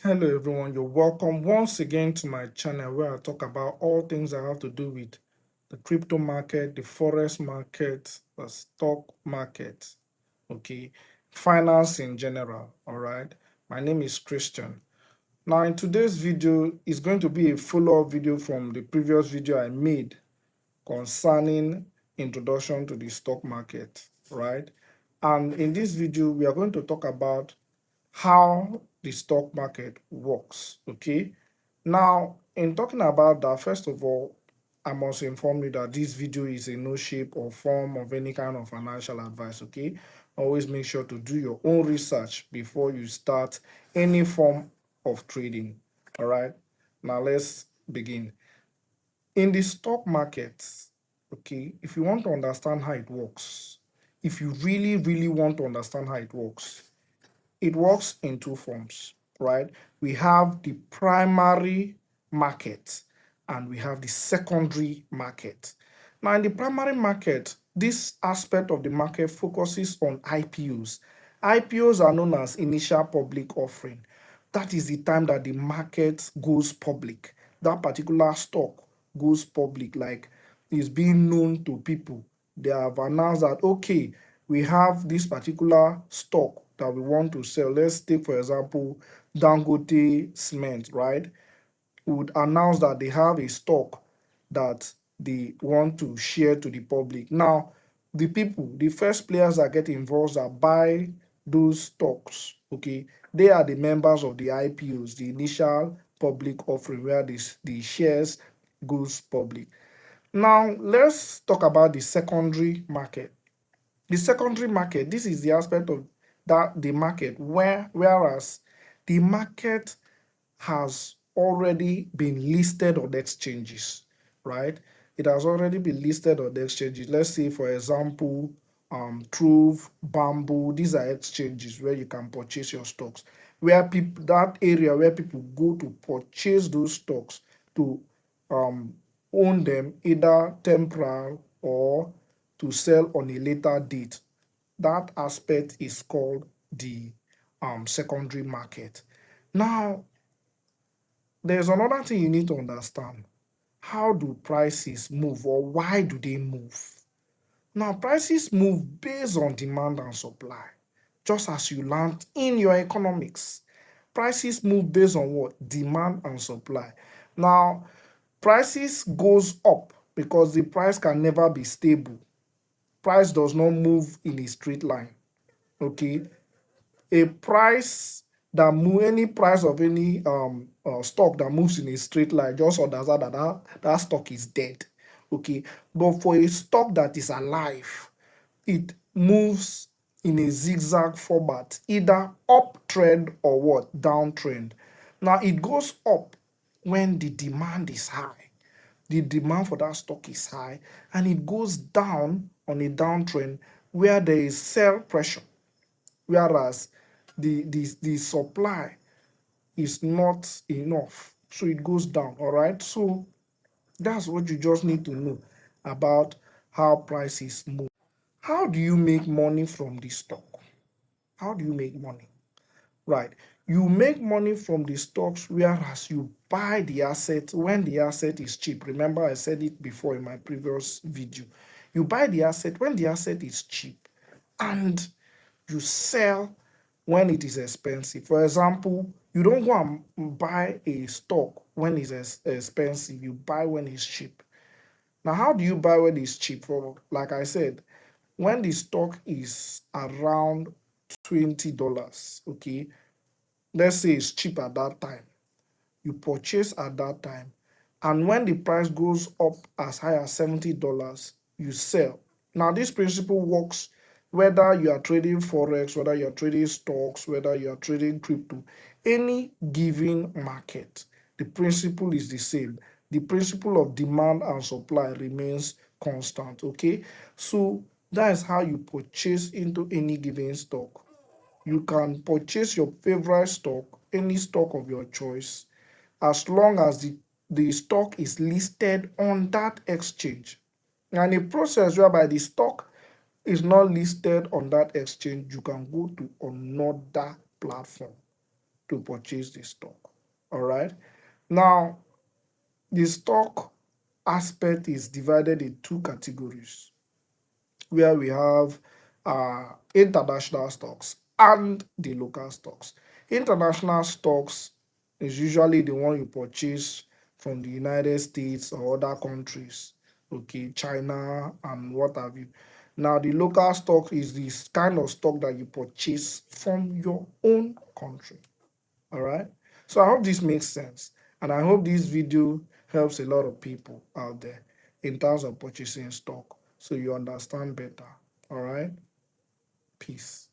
Hello everyone, you're welcome once again to my channel where I talk about all things that have to do with the crypto market, the forex market, the stock market, okay, finance in general, all right. My name is Christian. Now in today's video is going to be a follow-up video from the previous video I made concerning introduction to the stock market, right? And in this video, we are going to talk about how the stock market works, okay? Now, in talking about that, first of all, I must inform you that this video is in no shape or form of any kind of financial advice, okay? Always make sure to do your own research before you start any form of trading, all right? Now, let's begin. In the stock market, okay, if you want to understand how it works, if you really want to understand how it works in two forms, right? We have the primary market and we have the secondary market. Now, in the primary market, this aspect of the market focuses on IPOs. IPOs are known as initial public offering. That is the time that the market goes public. That particular stock goes public, like is being known to people. They have announced that, okay, we have this particular stock that we want to sell. Let's take, for example, Dangote Cement, right? Would announce that they have a stock that they want to share to the public. Now, the people, the first players that get involved that buy those stocks, okay, they are the members of the IPOs, the initial public offering, where the shares goes public. Now, let's talk about the secondary market. The secondary market, this is the aspect of that the market whereas the market has already been listed on the exchanges, right? It has already been listed on the exchanges. Let's say, for example, Trove, Bamboo, these are exchanges where you can purchase your stocks. Where people, that area where people go to purchase those stocks to um, own them either temporal or to sell on a later date. That aspect is called the secondary market. Now, there's another thing you need to understand. How do prices move or why do they move? Now, prices move based on demand and supply, just as you learned in your economics. Prices move based on what? Demand and supply. Now, prices goes up because the price can never be stable. Price does not move in a straight line, okay? A price that move any price of any stock that moves in a straight line just understand that stock is dead, okay? But for a stock that is alive, it moves in a zigzag format, either uptrend or what? Downtrend. Now it goes up when the demand is high. The demand for that stock is high, and it goes down on a downtrend where there is sell pressure, whereas the supply is not enough, so it goes down. All right, so that's what you just need to know about how prices move. How do you make money from the stock? How do you make money? Right, you make money from the stocks whereas you buy the asset when the asset is cheap. Remember, I said it before in my previous video. You buy the asset when the asset is cheap, and you sell when it is expensive. For example, you don't go and buy a stock when it's expensive. You buy when it's cheap. Now, how do you buy when it's cheap? For, like I said, when the stock is around $20, okay, let's say it's cheap at that time, you purchase at that time, and when the price goes up as high as $70, you sell. Now, this principle works whether you are trading forex, whether you are trading stocks, whether you are trading crypto, any given market, the principle is the same. The principle of demand and supply remains constant, okay? So that is how you purchase into any given stock. You can purchase your favorite stock, any stock of your choice, as long as the stock is listed on that exchange. And a process whereby the stock is not listed on that exchange, you can go to another platform. to purchase the stock. All right. Now, the stock aspect is divided in two categories, where we have international stocks and the local stocks. International stocks is usually the one you purchase from the United States or other countries, okay, China and what have you. Now, the local stock is this kind of stock that you purchase from your own country. All right. So I hope this makes sense. And I hope this video helps a lot of people out there in terms of purchasing stock so you understand better. All right. Peace.